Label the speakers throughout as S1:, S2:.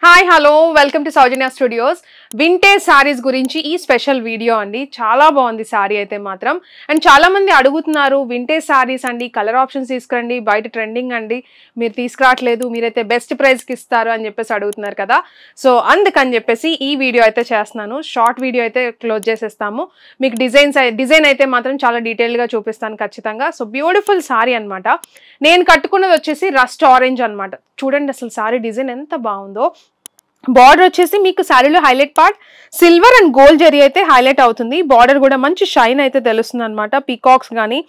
S1: Hi hello welcome to Soujanya studios vintage saris గురించి ఈ special video అండి. చాలా బాగుంది సారీ అయితే మాత్రం. అండ్ చాలా మంది అడుగుతున్నారు వింటేజ్ సారీస్ అండి, కలర్ ఆప్షన్స్ తీసుకురండి, బయట ట్రెండింగ్ అండి, మీరు తీసుకురావట్లేదు, మీరైతే బెస్ట్ ప్రైస్కి ఇస్తారు అని చెప్పేసి అడుగుతున్నారు కదా. సో అందుకని చెప్పేసి ఈ వీడియో అయితే చేస్తున్నాను. షార్ట్ వీడియో అయితే క్లోజ్ చేసేస్తాము. మీకు డిజైన్ అయితే మాత్రం చాలా డీటెయిల్గా చూపిస్తాను ఖచ్చితంగా. సో బ్యూటిఫుల్ సారీ అనమాట. నేను కట్టుకున్నది వచ్చేసి రస్ట్ ఆరెంజ్ అనమాట. చూడండి అసలు సారీ డిజైన్ ఎంత బాగుందో. బార్డర్ వచ్చేసి మీకు శారీలో highlight part silver and gold zari అయితే హైలైట్ అవుతుంది. బార్డర్ కూడా మంచి షైన్ అయితే తెలుస్తుంది అనమాట. పీకాక్స్ కానీ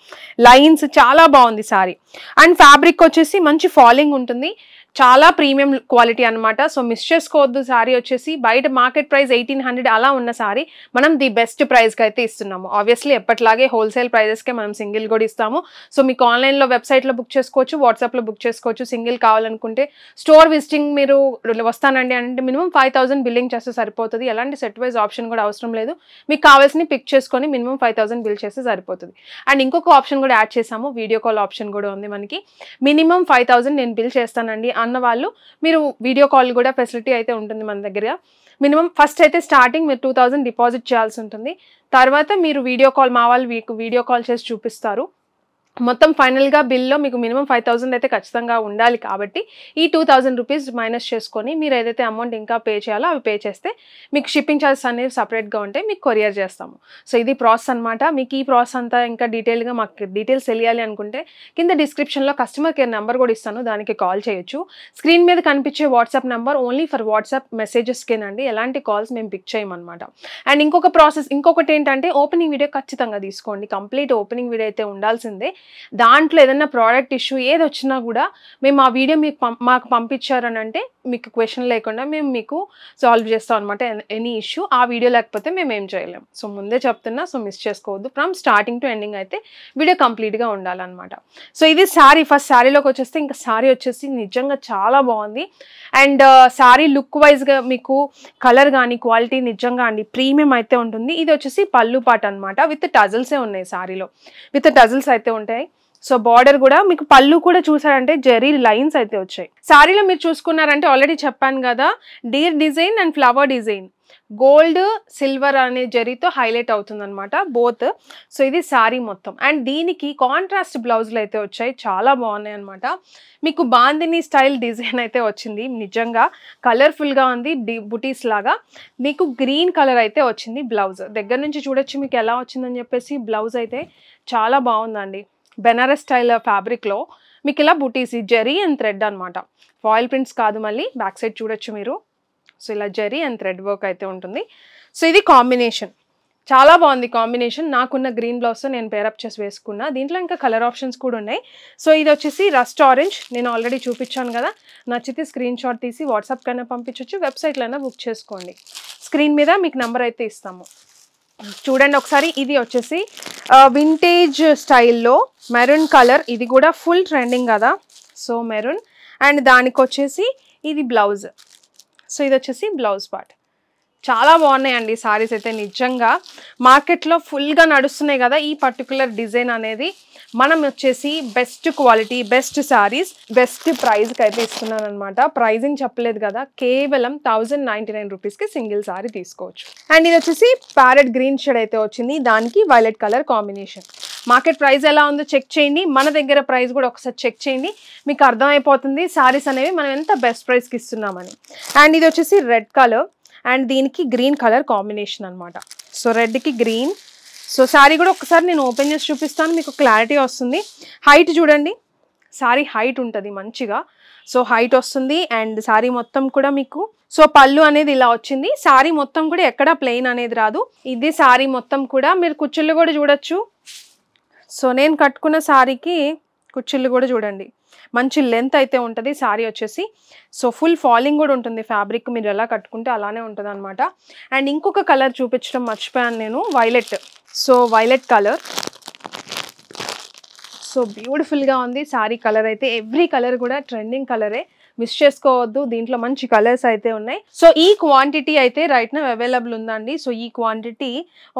S1: లైన్స్ చాలా బాగుంది సారీ. అండ్ ఫ్యాబ్రిక్ వచ్చేసి మంచి ఫాలింగ్ ఉంటుంది, చాలా ప్రీమియం క్వాలిటీ అనమాట. సో మిస్ చేసుకోవద్దు. సారీ వచ్చేసి బయట మార్కెట్ ప్రైస్ 1800 అలా ఉన్న సారీ మనం ది బెస్ట్ ప్రైస్కి అయితే ఇస్తున్నాము. ఆబ్వియస్లీ ఎప్పటిలాగే హోల్సేల్ ప్రైజెస్కే మనం సింగిల్ కూడా ఇస్తాము. సో మీకు ఆన్లైన్లో వెబ్సైట్లో బుక్ చేసుకోవచ్చు, వాట్సాప్లో బుక్ చేసుకోవచ్చు. సింగిల్ కావాలనుకుంటే స్టోర్ విజిటింగ్ మీరు వస్తానండి అంటే మినిమం 5000 బిల్లింగ్ చేస్తే సరిపోతుంది. ఎలాంటి సెట్ వైజ్ ఆప్షన్ కూడా అవసరం లేదు. మీకు కావాల్సిన పిక్ చేసుకొని మినిమం 5000 బిల్ చేస్తే సరిపోతుంది. అండ్ ఇంకొక ఆప్షన్ కూడా యాడ్ చేసాము, వీడియో కాల్ ఆప్షన్ కూడా ఉంది మనకి. మినిమం 5000 నేను బిల్ చేస్తానండి అన్న వాళ్ళు మీరు వీడియో కాల్ కూడా ఫెసిలిటీ అయితే ఉంటుంది మన దగ్గర. మినిమం ఫస్ట్ అయితే స్టార్టింగ్ మీరు 2000 డిపాజిట్ చేయాల్సి ఉంటుంది. తర్వాత మీరు వీడియో కాల్, మా వాళ్ళు మీకు వీడియో కాల్ చేసి చూపిస్తారు. మొత్తం ఫైనల్గా బిల్లో మీకు మినిమం 5000 అయితే ఖచ్చితంగా ఉండాలి. కాబట్టి ఈ 2000 రూపీస్ మైనస్ చేసుకొని మీరు ఏదైతే అమౌంట్ ఇంకా పే చేయాలో అవి పే చేస్తే మీకు షిప్పింగ్ ఛార్జెస్ అనేవి సపరేట్గా ఉంటాయి, మీకు కొరియర్ చేస్తాము. సో ఇది ప్రాసెస్ అనమాట. మీకు ఈ ప్రాసెస్ అంతా ఇంకా డీటెయిల్గా మాకు డీటెయిల్స్ తెలియాలి అనుకుంటే కింద డిస్క్రిప్షన్లో కస్టమర్ కేర్ నెంబర్ కూడా ఇస్తాను, దానికి కాల్ చేయొచ్చు. స్క్రీన్ మీద కనిపించే WhatsApp number only for WhatsApp మెసేజెస్కేనండి, ఎలాంటి కాల్స్ మేము పిక్ చేయమన్నమాట. అండ్ ఇంకొక ప్రాసెస్, ఇంకొకటి ఏంటంటే ఓపెనింగ్ వీడియో ఖచ్చితంగా తీసుకోండి. కంప్లీట్ ఓపెనింగ్ వీడియో అయితే ఉండాల్సిందే. దాంట్లో ఏదైనా ప్రోడక్ట్ ఇష్యూ ఏది వచ్చినా కూడా మేము ఆ వీడియో మాకు పంపించారని అంటే మీకు క్వశ్చన్ లేకుండా మేము మీకు సాల్వ్ చేస్తాం అనమాట. ఎనీ ఇష్యూ ఆ వీడియో లేకపోతే మేము ఏం చేయలేము. సో ముందే చెప్తున్నా, సో మిస్ చేసుకోవద్దు. ఫ్రమ్ స్టార్టింగ్ టు ఎండింగ్ అయితే వీడియో కంప్లీట్గా ఉండాలన్నమాట. సో ఇది శారీ. ఫస్ట్ శారీలోకి వచ్చేస్తే ఇంకా శారీ వచ్చేసి నిజంగా చాలా బాగుంది. అండ్ శారీ లుక్ వైజ్గా మీకు కలర్ కానీ క్వాలిటీ నిజంగా అండి ప్రీమియం అయితే ఉంటుంది. ఇది వచ్చేసి పళ్ళు పాట అనమాట. విత్ టజల్సే ఉన్నాయి శారీలో, విత్ టజల్స్ అయితే ఉంటాయి. సో బార్డర్ కూడా మీకు పళ్ళు కూడా చూసారంటే జెరీ లైన్స్ అయితే వచ్చాయి. శారీలో మీరు చూసుకున్నారంటే ఆల్రెడీ చెప్పాను కదా, Deere design and flower design gold silver అనే జరీతో హైలైట్ అవుతుంది అనమాట బోత్. సో ఇది శారీ మొత్తం. అండ్ దీనికి కాంట్రాస్ట్ బ్లౌజులు అయితే వచ్చాయి, చాలా బాగున్నాయి అనమాట. మీకు బాందిని స్టైల్ డిజైన్ అయితే వచ్చింది, నిజంగా కలర్ఫుల్గా ఉంది, బుటీస్ లాగా. మీకు గ్రీన్ కలర్ అయితే వచ్చింది బ్లౌజ్. దగ్గర నుంచి చూడొచ్చు మీకు ఎలా వచ్చిందని చెప్పేసి. బ్లౌజ్ అయితే చాలా బాగుందండి. బెనారస్ స్టైల్ ఫ్యాబ్రిక్లో మీకు ఇలా బుటీస్, జెరీ అండ్ థ్రెడ్ అనమాట. ఫాయిల్ ప్రింట్స్ కాదు, మళ్ళీ బ్యాక్ సైడ్ చూడొచ్చు మీరు. సో ఇలా జెరీ అండ్ థ్రెడ్ వర్క్ అయితే ఉంటుంది. సో ఇది కాంబినేషన్ చాలా బాగుంది. కాంబినేషన్ నాకున్న గ్రీన్ బ్లౌజ్తో నేను పేరప్ చేసి వేసుకున్నా. దీంట్లో ఇంకా కలర్ ఆప్షన్స్ కూడా ఉన్నాయి. సో ఇది వచ్చేసి రస్ట్ ఆరెంజ్, నేను ఆల్రెడీ చూపించాను కదా. నచ్చితే స్క్రీన్ షాట్ తీసి వాట్సాప్ కైనా పంపించవచ్చు, వెబ్సైట్లో అయినా బుక్ చేసుకోండి. స్క్రీన్ మీద మీకు నెంబర్ అయితే ఇస్తాము. చూడండి ఒకసారి. ఇది వచ్చేసి వింటేజ్ స్టైల్లో మెరూన్ కలర్, ఇది కూడా ఫుల్ ట్రెండింగ్ కదా. సో మెరూన్ అండ్ దానికి వచ్చేసి ఇది బ్లౌజ్. సో ఇది వచ్చేసి బ్లౌజ్ పార్ట్. చాలా బాగున్నాయండి సారీస్ అయితే నిజంగా. మార్కెట్లో ఫుల్గా నడుస్తున్నాయి కదా ఈ పర్టికులర్ డిజైన్ అనేది. మనం వచ్చేసి best quality, best saris, best ప్రైస్కి అయితే ఇస్తున్నాను అనమాట. ప్రైజింగ్ చెప్పలేదు కదా, కేవలం 1099 రూపీస్కి సింగిల్ సారీ తీసుకోవచ్చు. అండ్ ఇది వచ్చేసి ప్యారెట్ గ్రీన్ షేడ్ అయితే వచ్చింది, దానికి violet colour combination. Market price ఎలా ఉందో చెక్ చేయండి, మన దగ్గర ప్రైస్ కూడా ఒకసారి చెక్ చేయండి, మీకు అర్థమైపోతుంది సారీస్ అనేవి మనం ఎంత బెస్ట్ ప్రైస్కి ఇస్తున్నామని. అండ్ ఇది వచ్చేసి రెడ్ కలర్ అండ్ దీనికి గ్రీన్ కలర్ కాంబినేషన్ అనమాట. సో రెడ్కి గ్రీన్. సో శారీ కూడా ఒకసారి నేను ఓపెన్ చేసి చూపిస్తాను, మీకు క్లారిటీ వస్తుంది. హైట్ చూడండి, శారీ హైట్ ఉంటుంది మంచిగా. సో హైట్ వస్తుంది. అండ్ శారీ మొత్తం కూడా మీకు సో పళ్ళు అనేది ఇలా వచ్చింది. శారీ మొత్తం కూడా ఎక్కడ ప్లెయిన్ అనేది రాదు. ఇది శారీ మొత్తం కూడా మీరు కుచ్చుళ్ళు కూడా చూడొచ్చు. సో నేను కట్టుకున్న శారీకి కుచ్చుళ్ళు కూడా చూడండి, మంచి లెంత్ అయితే ఉంటుంది శారీ వచ్చేసి. సో ఫుల్ ఫాలింగ్ కూడా ఉంటుంది ఫ్యాబ్రిక్, మీరు ఎలా కట్టుకుంటే అలానే ఉంటుంది అనమాట. అండ్ ఇంకొక కలర్ చూపించడం మర్చిపోయాను నేను, violet. So violet colour, so బ్యూటిఫుల్గా ఉంది శారీ కలర్ అయితే. ఎవ్రీ కలర్ కూడా ట్రెండింగ్ కలరే, మిస్ చేసుకోవద్దు. దీంట్లో మంచి కలర్స్ అయితే ఉన్నాయి. సో ఈ క్వాంటిటీ అయితే రైట్ నౌ అవైలబుల్ ఉందండి. సో ఈ క్వాంటిటీ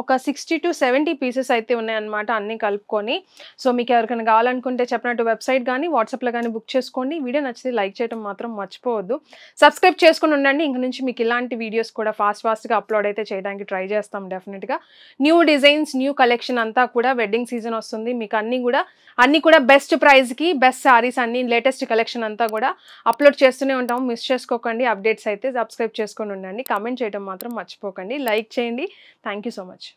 S1: ఒక 60 to 70 పీసెస్ అయితే ఉన్నాయన్నమాట అన్ని కలుపుకొని. సో మీకు ఎవరికైనా కావాలనుకుంటే చెప్పినట్టు వెబ్సైట్ కానీ వాట్సాప్లో కానీ బుక్ చేసుకోండి. వీడియో నచ్చితే లైక్ చేయడం మాత్రం మర్చిపోవద్దు. సబ్స్క్రైబ్ చేసుకుని ఉండండి. ఇంక నుంచి మీకు ఇలాంటి వీడియోస్ కూడా ఫాస్ట్గా అప్లోడ్ అయితే చేయడానికి ట్రై చేస్తాం డెఫినెట్గా. న్యూ డిజైన్స్, న్యూ కలెక్షన్ అంతా కూడా వెడ్డింగ్ సీజన్ వస్తుంది. మీకు అన్నీ కూడా బెస్ట్ ప్రైస్కి బెస్ట్ సారీస్ అన్ని లేటెస్ట్ కలెక్షన్ అంతా కూడా అప్లోడ్ చేస్తూనే ఉంటాం. మిస్ చేసుకోకండి అప్డేట్స్ అయితే. సబ్స్క్రైబ్ చేసుకొని ఉండండి. కామెంట్ చేయడం మాత్రం మర్చిపోకండి. లైక్ చేయండి. Thank you so much.